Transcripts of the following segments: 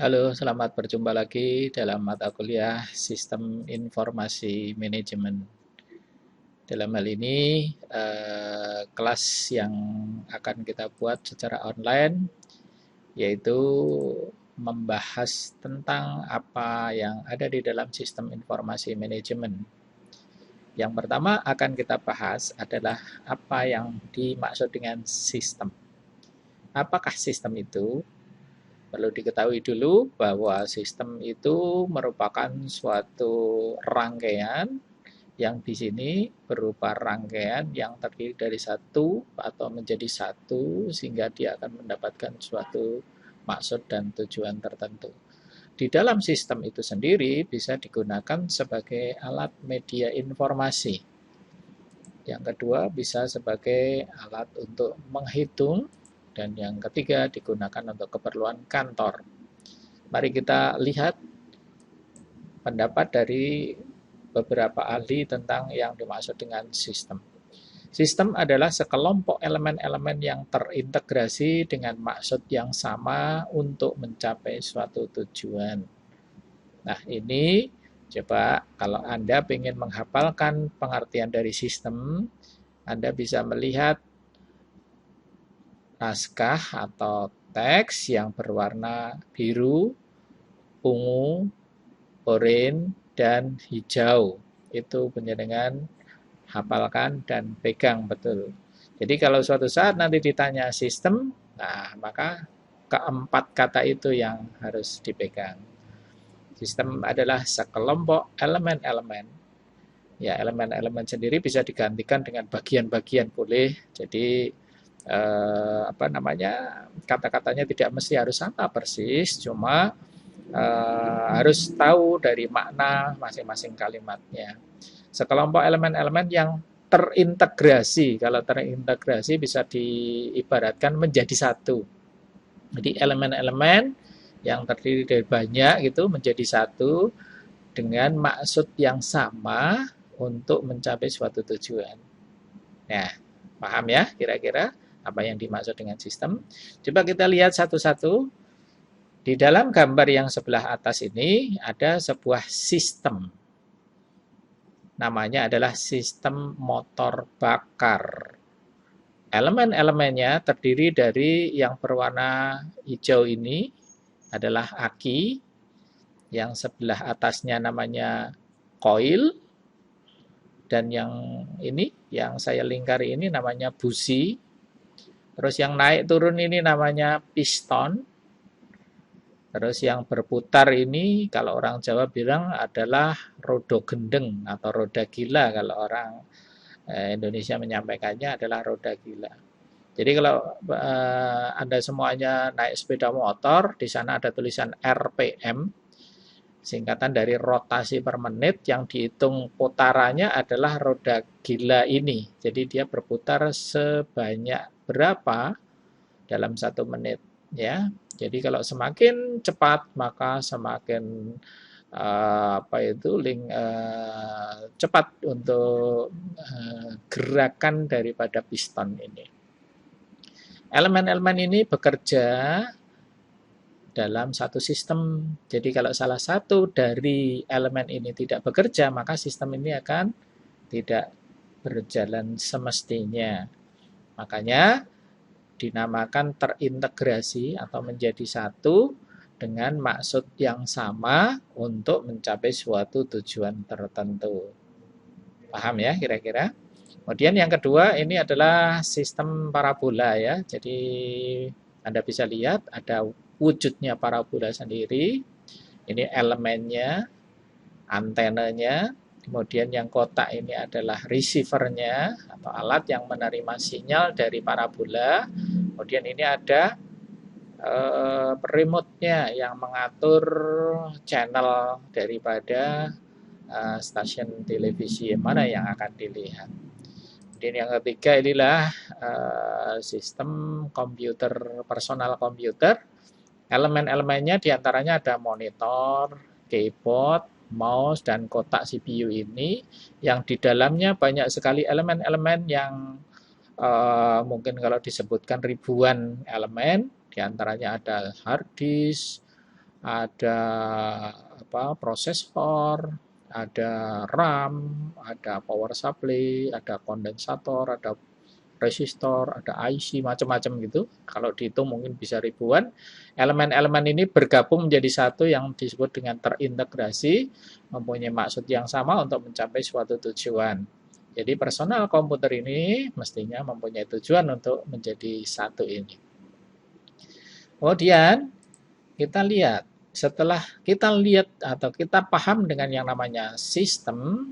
Halo, selamat berjumpa lagi dalam mata kuliah Sistem Informasi Manajemen. Dalam hal ini, kelas yang akan kita buat secara online, yaitu membahas tentang apa yang ada di dalam Sistem Informasi Manajemen. Yang pertama akan kita bahas adalah apa yang dimaksud dengan sistem. Apakah sistem itu? Perlu diketahui dulu bahwa sistem itu merupakan suatu rangkaian yang di sini berupa rangkaian yang terdiri dari satu atau menjadi satu sehingga dia akan mendapatkan suatu maksud dan tujuan tertentu. Di dalam sistem itu sendiri bisa digunakan sebagai alat media informasi. Yang kedua bisa sebagai alat untuk menghitung, dan yang ketiga digunakan untuk keperluan kantor. Mari kita lihat pendapat dari beberapa ahli tentang yang dimaksud dengan sistem. Sistem adalah sekelompok elemen-elemen yang terintegrasi dengan maksud yang sama untuk mencapai suatu tujuan. Nah, ini coba kalau Anda ingin menghafalkan pengertian dari sistem, Anda bisa melihat naskah atau teks yang berwarna biru, ungu, oranye, dan hijau. Itu penjenengan hafalkan dan pegang betul. Jadi kalau suatu saat nanti ditanya sistem, nah maka keempat kata itu yang harus dipegang. Sistem adalah sekelompok elemen-elemen. Ya, elemen-elemen sendiri bisa digantikan dengan bagian-bagian boleh. Jadi apa namanya, kata-katanya tidak mesti harus sama persis, cuma harus tahu dari makna masing-masing kalimatnya. Sekelompok elemen-elemen yang terintegrasi. Kalau terintegrasi bisa diibaratkan menjadi satu. Jadi elemen-elemen yang terdiri dari banyak gitu menjadi satu dengan maksud yang sama untuk mencapai suatu tujuan. Nah, paham ya kira-kira apa yang dimaksud dengan sistem? Coba kita lihat satu-satu. Di dalam gambar yang sebelah atas ini ada sebuah sistem. Namanya adalah sistem motor bakar. Elemen-elemennya terdiri dari yang berwarna hijau ini adalah aki, yang sebelah atasnya namanya coil, dan yang ini, yang saya lingkari ini namanya busi. Terus yang naik turun ini namanya piston. Terus yang berputar ini kalau orang Jawa bilang adalah roda gendeng atau roda gila, kalau orang Indonesia menyampaikannya adalah roda gila. Jadi kalau Anda semuanya naik sepeda motor, di sana ada tulisan RPM, singkatan dari rotasi per menit, yang dihitung putarannya adalah roda gila ini. Jadi dia berputar sebanyak berapa dalam 1 menit, ya. Jadi kalau semakin cepat maka semakin cepat untuk gerakan daripada piston ini. Elemen-elemen ini bekerja dalam satu sistem. Jadi kalau salah satu dari elemen ini tidak bekerja, maka sistem ini akan tidak berjalan semestinya. Makanya dinamakan terintegrasi atau menjadi satu dengan maksud yang sama untuk mencapai suatu tujuan tertentu. Paham ya kira-kira? Kemudian yang kedua ini adalah sistem parabola ya. Jadi Anda bisa lihat ada wujudnya parabola sendiri. Ini elemennya, antenanya. Kemudian yang kotak ini adalah receivernya atau alat yang menerima sinyal dari parabola. Kemudian ini ada remote-nya yang mengatur channel daripada stasiun televisi mana yang akan dilihat. Kemudian yang ketiga inilah sistem komputer, personal komputer. Elemen-elemennya diantaranya ada monitor, keyboard, mouse, dan kotak CPU ini, yang di dalamnya banyak sekali elemen-elemen yang mungkin kalau disebutkan ribuan elemen, diantaranya ada hard disk, ada prosesor, ada RAM, ada power supply, ada kondensator, ada resistor, ada IC, macam-macam gitu. Kalau dihitung mungkin bisa ribuan. Elemen-elemen ini bergabung menjadi satu yang disebut dengan terintegrasi, mempunyai maksud yang sama untuk mencapai suatu tujuan. Jadi personal komputer ini mestinya mempunyai tujuan untuk menjadi satu ini. Kemudian kita lihat, setelah kita lihat atau kita paham dengan yang namanya sistem,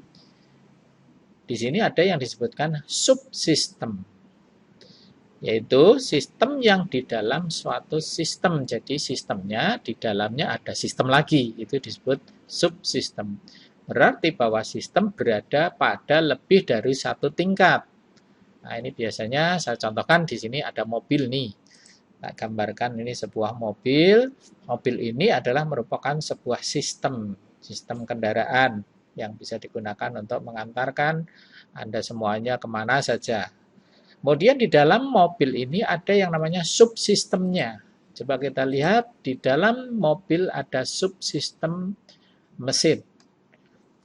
di sini ada yang disebutkan subsistem, yaitu sistem yang di dalam suatu sistem. Jadi sistemnya di dalamnya ada sistem lagi, itu disebut subsistem. Berarti bahwa sistem berada pada lebih dari satu tingkat. Nah, ini biasanya saya contohkan di sini ada mobil nih. Nah, gambarkan ini sebuah mobil. Mobil ini adalah merupakan sebuah sistem kendaraan yang bisa digunakan untuk mengantarkan Anda semuanya kemana saja. Kemudian di dalam mobil ini ada yang namanya subsistemnya. Coba kita lihat, di dalam mobil ada subsistem mesin.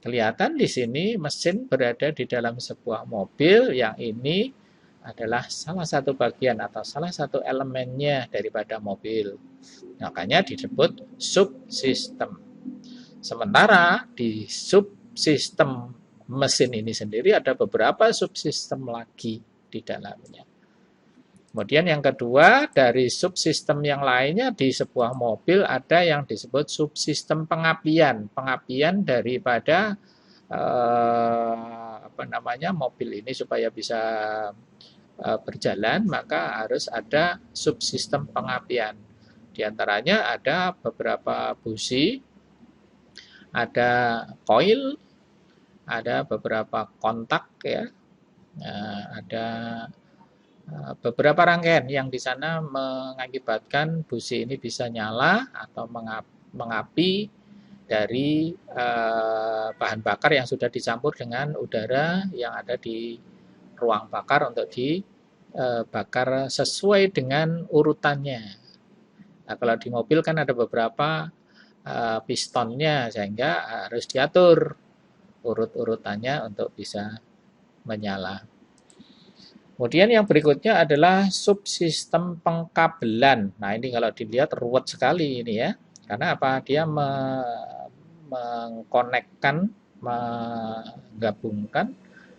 Kelihatan di sini mesin berada di dalam sebuah mobil yang ini adalah salah satu bagian atau salah satu elemennya daripada mobil. Makanya disebut subsistem. Sementara di subsistem mesin ini sendiri ada beberapa subsistem lagi di dalamnya. Kemudian yang kedua, dari subsistem yang lainnya di sebuah mobil ada yang disebut subsistem pengapian. Pengapian daripada mobil ini supaya bisa berjalan, maka harus ada subsistem pengapian. Di antaranya ada beberapa busi, ada koil, ada beberapa kontak ya. Ada beberapa rangkaian yang di sana mengakibatkan busi ini bisa nyala atau mengapi dari bahan bakar yang sudah dicampur dengan udara yang ada di ruang bakar untuk dibakar sesuai dengan urutannya. Nah, kalau di mobil kan ada beberapa pistonnya sehingga harus diatur urut-urutannya untuk bisa menyala. Kemudian yang berikutnya adalah subsistem pengkabelan. Nah, ini kalau dilihat ruwet sekali ini ya. Karena apa? Dia mengkonekkan, menggabungkan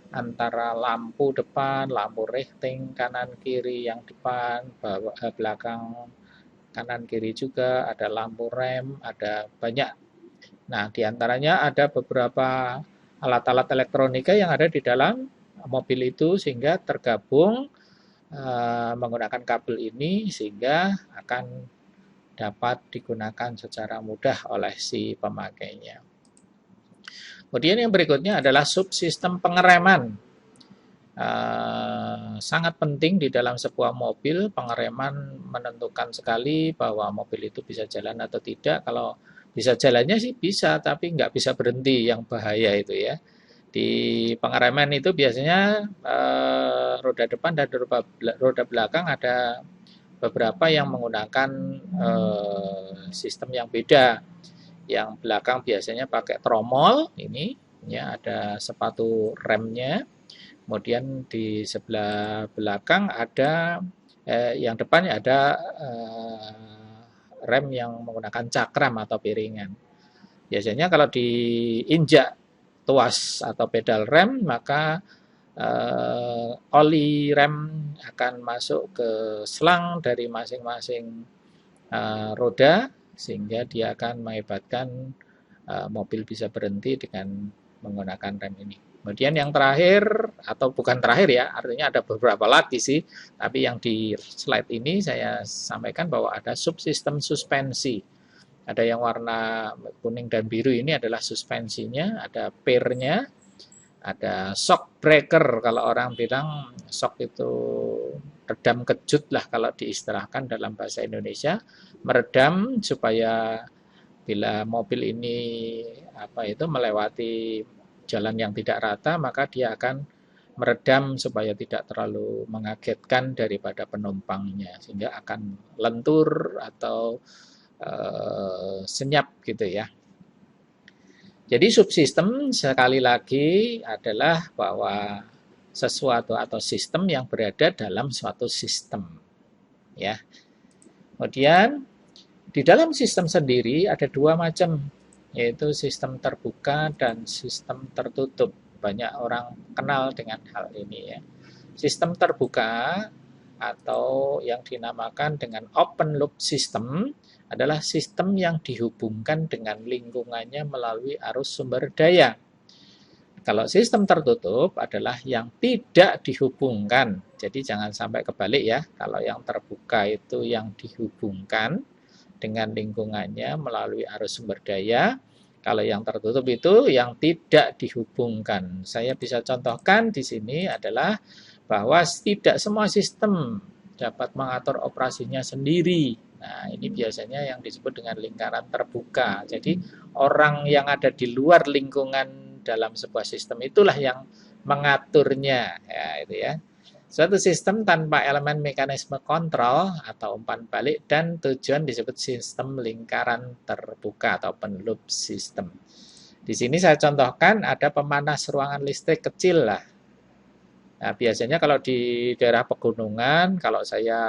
antara lampu depan, lampu righting, kanan kiri yang depan, belakang kanan kiri juga, ada lampu rem, ada banyak. Nah, diantaranya ada beberapa alat-alat elektronika yang ada di dalam mobil itu sehingga tergabung menggunakan kabel ini sehingga akan dapat digunakan secara mudah oleh si pemakainya. Kemudian yang berikutnya adalah subsistem pengereman. Sangat penting di dalam sebuah mobil, pengereman menentukan sekali bahwa mobil itu bisa jalan atau tidak. Kalau bisa jalannya sih bisa, tapi nggak bisa berhenti, yang bahaya itu ya. Di pengereman itu biasanya roda depan dan roda belakang ada beberapa yang menggunakan sistem yang beda. Yang belakang biasanya pakai tromol, ini ya ada sepatu remnya. Kemudian di sebelah belakang ada yang depannya ada rem yang menggunakan cakram atau piringan. Biasanya kalau diinjak tuas atau pedal rem, maka oli rem akan masuk ke selang dari masing-masing roda sehingga dia akan mengakibatkan mobil bisa berhenti dengan menggunakan rem ini. Kemudian yang terakhir, atau bukan terakhir ya, artinya ada beberapa lagi sih, tapi yang di slide ini saya sampaikan bahwa ada subsistem suspensi. Ada yang warna kuning dan biru ini adalah suspensinya, ada pair-nya, ada shock breaker, kalau orang bilang shock itu redam kejut lah kalau diistilahkan dalam bahasa Indonesia, meredam supaya bila mobil ini melewati jalan yang tidak rata, maka dia akan meredam supaya tidak terlalu mengagetkan daripada penumpangnya, sehingga akan lentur atau senyap gitu ya. Jadi subsistem sekali lagi adalah bahwa sesuatu atau sistem yang berada dalam suatu sistem ya. Kemudian di dalam sistem sendiri ada dua macam, yaitu sistem terbuka dan sistem tertutup. Banyak orang kenal dengan hal ini ya. Sistem terbuka atau yang dinamakan dengan open loop system adalah sistem yang dihubungkan dengan lingkungannya melalui arus sumber daya. Kalau sistem tertutup adalah yang tidak dihubungkan. Jadi jangan sampai kebalik ya. Kalau yang terbuka itu yang dihubungkan dengan lingkungannya melalui arus sumber daya. Kalau yang tertutup itu yang tidak dihubungkan. Saya bisa contohkan di sini adalah bahwa tidak semua sistem dapat mengatur operasinya sendiri. Nah, ini biasanya yang disebut dengan lingkaran terbuka. Jadi, orang yang ada di luar lingkungan dalam sebuah sistem itulah yang mengaturnya. Ya, itu ya. Suatu sistem tanpa elemen mekanisme kontrol atau umpan balik dan tujuan disebut sistem lingkaran terbuka atau open loop system. Di sini saya contohkan ada pemanas ruangan listrik kecil lah. Nah, biasanya kalau di daerah pegunungan, kalau saya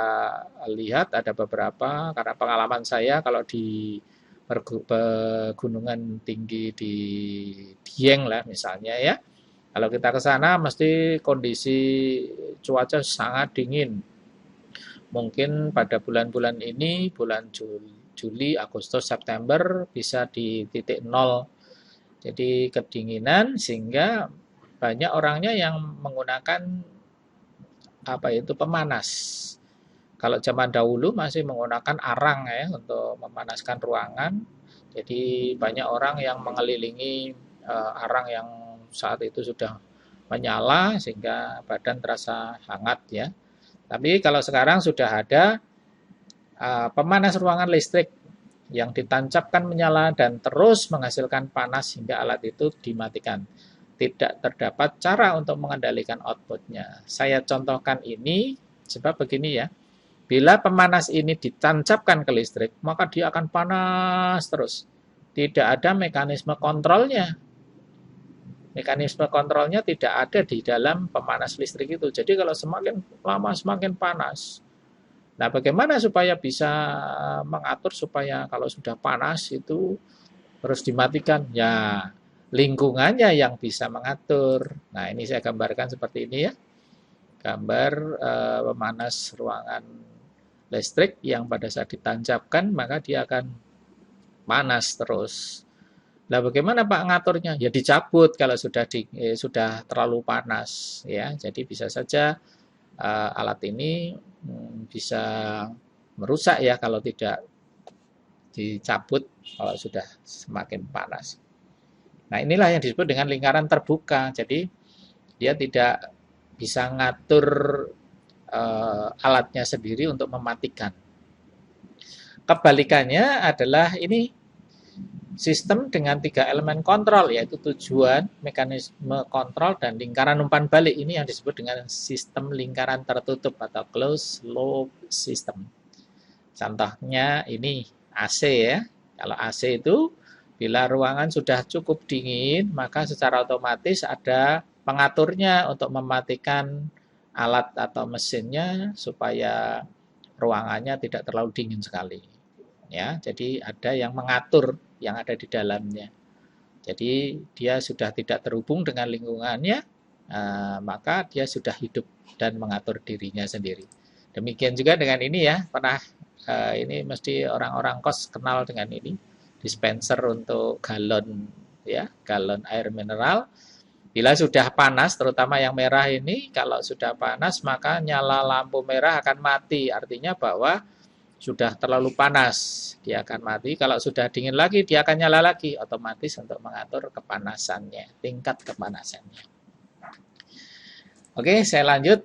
lihat ada beberapa, karena pengalaman saya kalau di pegunungan tinggi di Dieng lah misalnya ya, kalau kita ke sana mesti kondisi cuaca sangat dingin. Mungkin pada bulan-bulan ini, bulan Juli, Agustus, September bisa di titik nol. Jadi kedinginan sehingga banyak orangnya yang menggunakan pemanas. Kalau zaman dahulu masih menggunakan arang ya untuk memanaskan ruangan. Jadi banyak orang yang mengelilingi arang yang saat itu sudah menyala sehingga badan terasa hangat ya. Tapi kalau sekarang sudah ada pemanas ruangan listrik yang ditancapkan menyala dan terus menghasilkan panas hingga alat itu dimatikan. Tidak terdapat cara untuk mengendalikan outputnya. Saya contohkan ini sebab begini ya. Bila pemanas ini ditancapkan ke listrik, maka dia akan panas terus. Tidak ada mekanisme kontrolnya. Mekanisme kontrolnya tidak ada di dalam pemanas listrik itu. Jadi kalau semakin lama semakin panas. Nah, bagaimana supaya bisa mengatur supaya kalau sudah panas itu terus dimatikan? Ya, lingkungannya yang bisa mengatur. Nah, ini saya gambarkan seperti ini ya. Gambar pemanas ruangan listrik yang pada saat ditancapkan maka dia akan panas terus. Nah, bagaimana Pak ngaturnya? Ya dicabut kalau sudah terlalu panas ya. Jadi bisa saja alat ini bisa merusak ya kalau tidak dicabut kalau sudah semakin panas. Nah, inilah yang disebut dengan lingkaran terbuka. Jadi, dia tidak bisa ngatur alatnya sendiri untuk mematikan. Kebalikannya adalah ini sistem dengan 3 elemen kontrol, yaitu tujuan, mekanisme kontrol, dan lingkaran umpan balik. Ini yang disebut dengan sistem lingkaran tertutup atau closed loop system. Contohnya ini AC ya. Kalau AC itu bila ruangan sudah cukup dingin, maka secara otomatis ada pengaturnya untuk mematikan alat atau mesinnya supaya ruangannya tidak terlalu dingin sekali. Ya, jadi ada yang mengatur yang ada di dalamnya. Jadi dia sudah tidak terhubung dengan lingkungannya, maka dia sudah hidup dan mengatur dirinya sendiri. Demikian juga dengan ini ya, ini mesti orang-orang kos kenal dengan ini. Dispenser untuk galon ya, galon air mineral. Bila sudah panas, terutama yang merah ini, kalau sudah panas maka nyala lampu merah akan mati. Artinya bahwa sudah terlalu panas, dia akan mati. Kalau sudah dingin lagi, dia akan nyala lagi, otomatis untuk mengatur kepanasannya, tingkat kepanasannya. Oke, saya lanjut.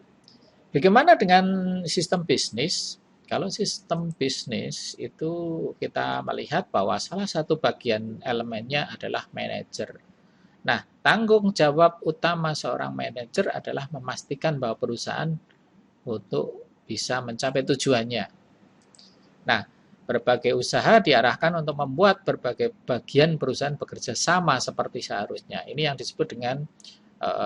Bagaimana dengan sistem bisnis? Kalau sistem bisnis itu kita melihat bahwa salah satu bagian elemennya adalah manajer. Nah, tanggung jawab utama seorang manajer adalah memastikan bahwa perusahaan untuk bisa mencapai tujuannya. Nah, Berbagai usaha diarahkan untuk membuat berbagai bagian perusahaan bekerja sama seperti seharusnya. Ini yang disebut dengan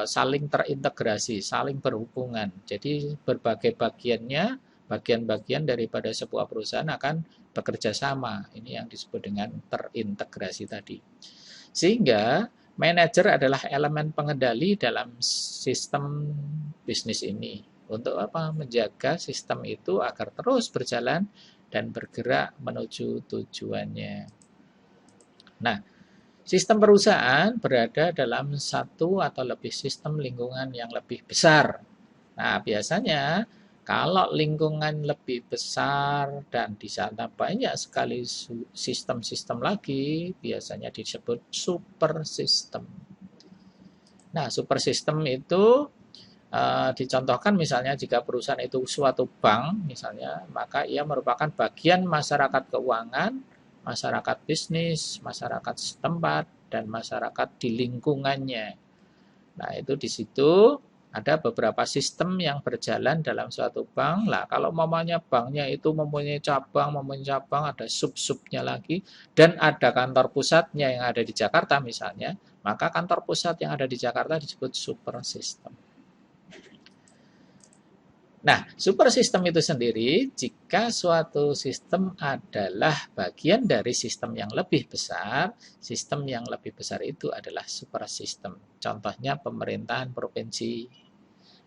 saling terintegrasi, saling berhubungan. Jadi berbagai bagiannya, bagian-bagian daripada sebuah perusahaan akan bekerja sama. Ini yang disebut dengan terintegrasi tadi. Sehingga manajer adalah elemen pengendali dalam sistem bisnis ini. Untuk apa? Menjaga sistem itu agar terus berjalan dan bergerak menuju tujuannya. Nah, sistem perusahaan berada dalam satu atau lebih sistem lingkungan yang lebih besar. Nah, biasanya kalau lingkungan lebih besar dan di sana banyak sekali sistem-sistem lagi, biasanya disebut super sistem. Nah, super sistem itu dicontohkan misalnya jika perusahaan itu suatu bank misalnya, maka ia merupakan bagian masyarakat keuangan, masyarakat bisnis, masyarakat setempat, dan masyarakat di lingkungannya. Nah, itu di situ ada beberapa sistem yang berjalan dalam suatu bank. Lah, kalau mamanya banknya itu mempunyai cabang, ada sub-subnya lagi, dan ada kantor pusatnya yang ada di Jakarta misalnya, maka kantor pusat yang ada di Jakarta disebut super system. Nah, super system itu sendiri, jika suatu sistem adalah bagian dari sistem yang lebih besar, sistem yang lebih besar itu adalah super system. Contohnya pemerintahan provinsi.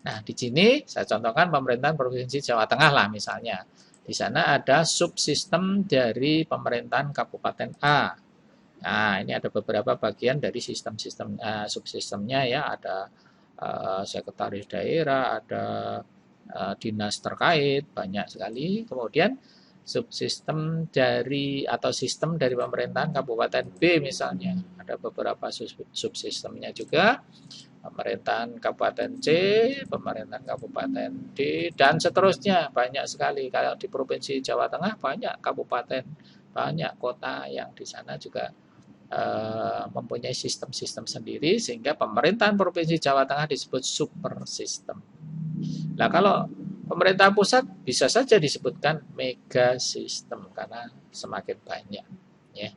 Nah, di sini saya contohkan pemerintahan provinsi Jawa Tengah lah misalnya. Di sana ada subsistem dari pemerintahan Kabupaten A. Nah, ini ada beberapa bagian dari sistem-sistem subsistemnya ya, ada sekretaris daerah, ada dinas terkait, banyak sekali. Kemudian subsistem dari atau sistem dari pemerintahan Kabupaten B misalnya, ada beberapa subsistemnya juga, pemerintahan Kabupaten C, pemerintahan Kabupaten D, dan seterusnya, banyak sekali. Kalau di Provinsi Jawa Tengah banyak kabupaten, banyak kota yang di sana juga mempunyai sistem-sistem sendiri, sehingga pemerintahan Provinsi Jawa Tengah disebut super sistem. Nah, kalau pemerintah pusat bisa saja disebutkan mega sistem karena semakin banyak. Ya.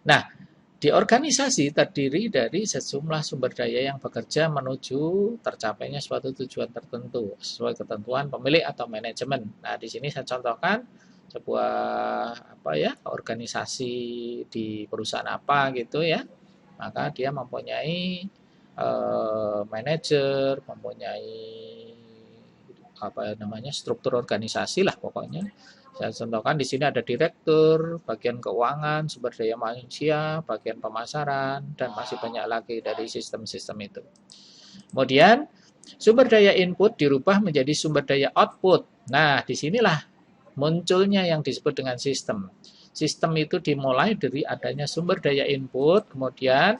Nah, di organisasi terdiri dari sejumlah sumber daya yang bekerja menuju tercapainya suatu tujuan tertentu sesuai ketentuan pemilik atau manajemen. Nah, di sini saya contohkan sebuah organisasi di perusahaan apa gitu ya. Maka dia mempunyai manajer, mempunyai struktur organisasi lah pokoknya. Saya contohkan di sini ada direktur, bagian keuangan, sumber daya manusia, bagian pemasaran, dan masih banyak lagi dari sistem-sistem itu. Kemudian sumber daya input dirubah menjadi sumber daya output. Nah, disinilah munculnya yang disebut dengan sistem. Sistem itu dimulai dari adanya sumber daya input, kemudian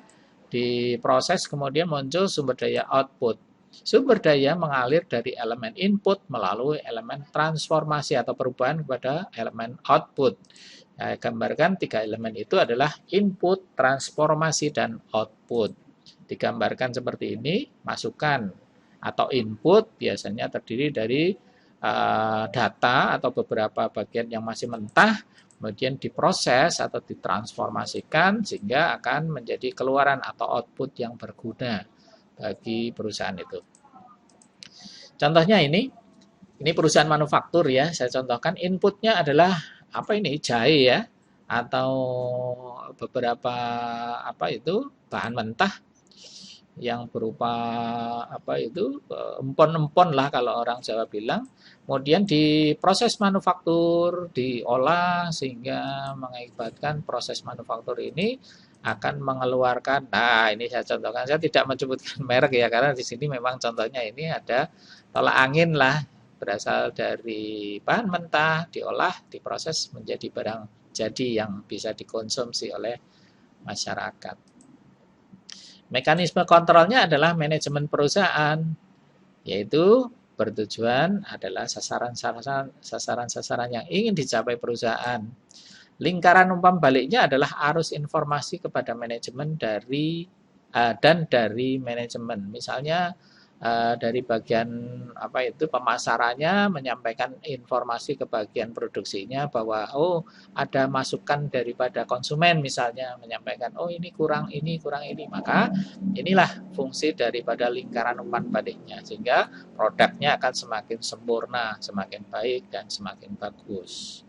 diproses, kemudian muncul sumber daya output. Sumber daya mengalir dari elemen input melalui elemen transformasi atau perubahan kepada elemen output. Saya gambarkan 3 elemen itu adalah input, transformasi, dan output. Digambarkan seperti ini, masukan atau input biasanya terdiri dari data atau beberapa bagian yang masih mentah, kemudian diproses atau ditransformasikan sehingga akan menjadi keluaran atau output yang berguna bagi perusahaan itu. Contohnya ini perusahaan manufaktur ya, saya contohkan inputnya adalah jahe ya, atau beberapa bahan mentah yang berupa empon-empon lah kalau orang Jawa bilang. Kemudian diproses manufaktur, diolah sehingga mengakibatkan proses manufaktur ini akan mengeluarkan. Nah, ini saya contohkan. Saya tidak menyebutkan merek ya karena di sini memang contohnya ini ada tolak angin lah, berasal dari bahan mentah, diolah, diproses menjadi barang jadi yang bisa dikonsumsi oleh masyarakat. Mekanisme kontrolnya adalah manajemen perusahaan, yaitu bertujuan adalah sasaran-sasaran yang ingin dicapai perusahaan. Lingkaran umpan baliknya adalah arus informasi kepada manajemen dari manajemen. Misalnya dari bagian apa itu pemasarannya menyampaikan informasi ke bagian produksinya bahwa oh ada masukan daripada konsumen misalnya menyampaikan oh ini kurang ini, maka inilah fungsi daripada lingkaran umpan baliknya sehingga produknya akan semakin sempurna, semakin baik dan semakin bagus.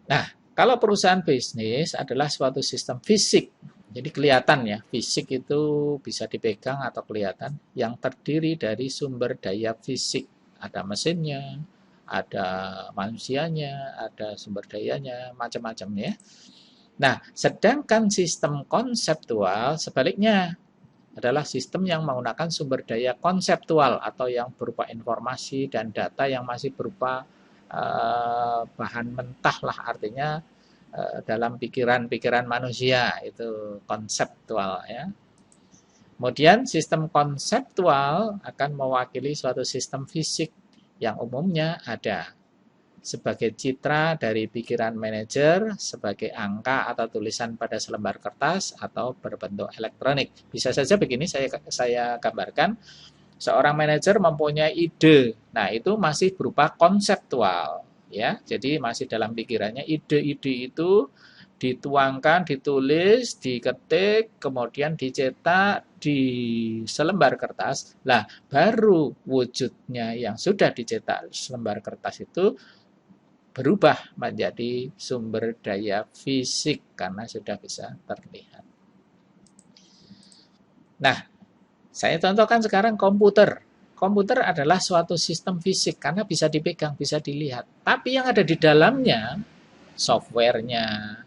Nah, kalau perusahaan bisnis adalah suatu sistem fisik, jadi kelihatan ya, fisik itu bisa dipegang atau kelihatan yang terdiri dari sumber daya fisik. Ada mesinnya, ada manusianya, ada sumber dayanya, macam-macam ya. Nah, sedangkan sistem konseptual sebaliknya adalah sistem yang menggunakan sumber daya konseptual atau yang berupa informasi dan data yang masih berupa bahan mentah lah, artinya dalam pikiran-pikiran manusia, itu konseptual ya. Kemudian sistem konseptual akan mewakili suatu sistem fisik yang umumnya ada sebagai citra dari pikiran manajer, sebagai angka atau tulisan pada selembar kertas atau berbentuk elektronik. Bisa saja begini saya gambarkan, seorang manajer mempunyai ide. Nah, itu masih berupa konseptual ya. Jadi masih dalam pikirannya, ide-ide itu dituangkan, ditulis, diketik, kemudian dicetak di selembar kertas. Lah, baru wujudnya yang sudah dicetak selembar kertas itu berubah menjadi sumber daya fisik karena sudah bisa terlihat. Nah, saya contohkan sekarang komputer. Komputer adalah suatu sistem fisik karena bisa dipegang, bisa dilihat. Tapi yang ada di dalamnya, softwarenya,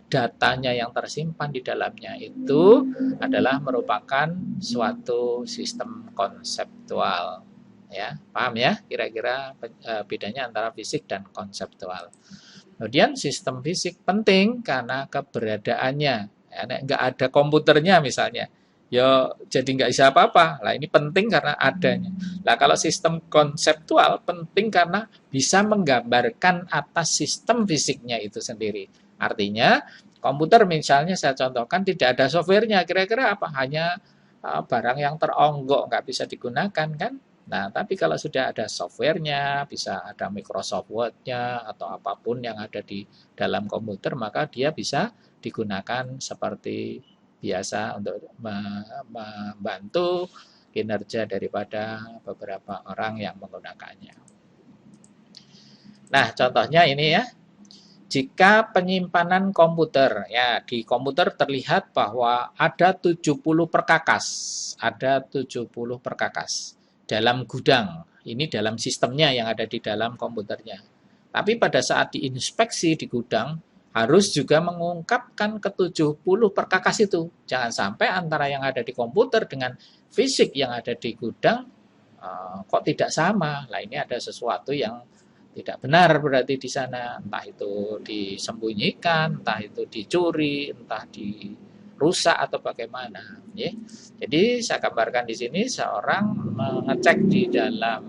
datanya yang tersimpan di dalamnya itu adalah merupakan suatu sistem konseptual. Ya, paham ya? Kira-kira bedanya antara fisik dan konseptual. Kemudian sistem fisik penting karena keberadaannya. Ya, nggak ada komputernya misalnya, ya jadi nggak bisa apa-apa. Lah ini penting karena adanya. Lah kalau sistem konseptual penting karena bisa menggambarkan atas sistem fisiknya itu sendiri. Artinya komputer misalnya saya contohkan tidak ada softwarenya, kira-kira apa? Hanya barang yang teronggok nggak bisa digunakan kan? Nah, tapi kalau sudah ada softwarenya, bisa ada Microsoft Word-nya atau apapun yang ada di dalam komputer, maka dia bisa digunakan seperti biasa untuk membantu kinerja daripada beberapa orang yang menggunakannya. Nah, contohnya ini ya. Jika penyimpanan komputer, ya di komputer terlihat bahwa ada 70 perkakas, ada 70 perkakas dalam gudang. Ini dalam sistemnya yang ada di dalam komputernya. Tapi pada saat diinspeksi di gudang, harus juga mengungkapkan ke-70 perkakas itu. Jangan sampai antara yang ada di komputer dengan fisik yang ada di gudang kok tidak sama. Lah ini ada sesuatu yang tidak benar berarti di sana, entah itu disembunyikan, entah itu dicuri, entah dirusak atau bagaimana. Ya. Jadi saya gambarkan di sini seorang mengecek di dalam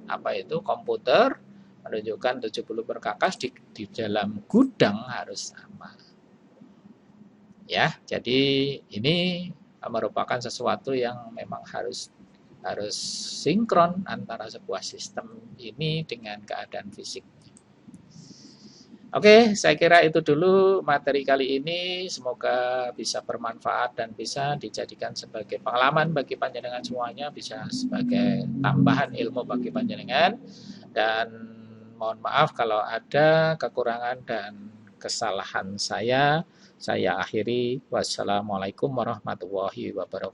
apa itu komputer menunjukkan 70 perkakas di dalam gudang harus sama. Ya, jadi ini merupakan sesuatu yang memang harus sinkron antara sebuah sistem ini dengan keadaan fisik. Oke, saya kira itu dulu materi kali ini. Semoga bisa bermanfaat dan bisa dijadikan sebagai pengalaman bagi panjenengan semuanya, bisa sebagai tambahan ilmu bagi panjenengan. Dan mohon maaf kalau ada kekurangan dan kesalahan saya akhiri. Wassalamualaikum warahmatullahi wabarakatuh.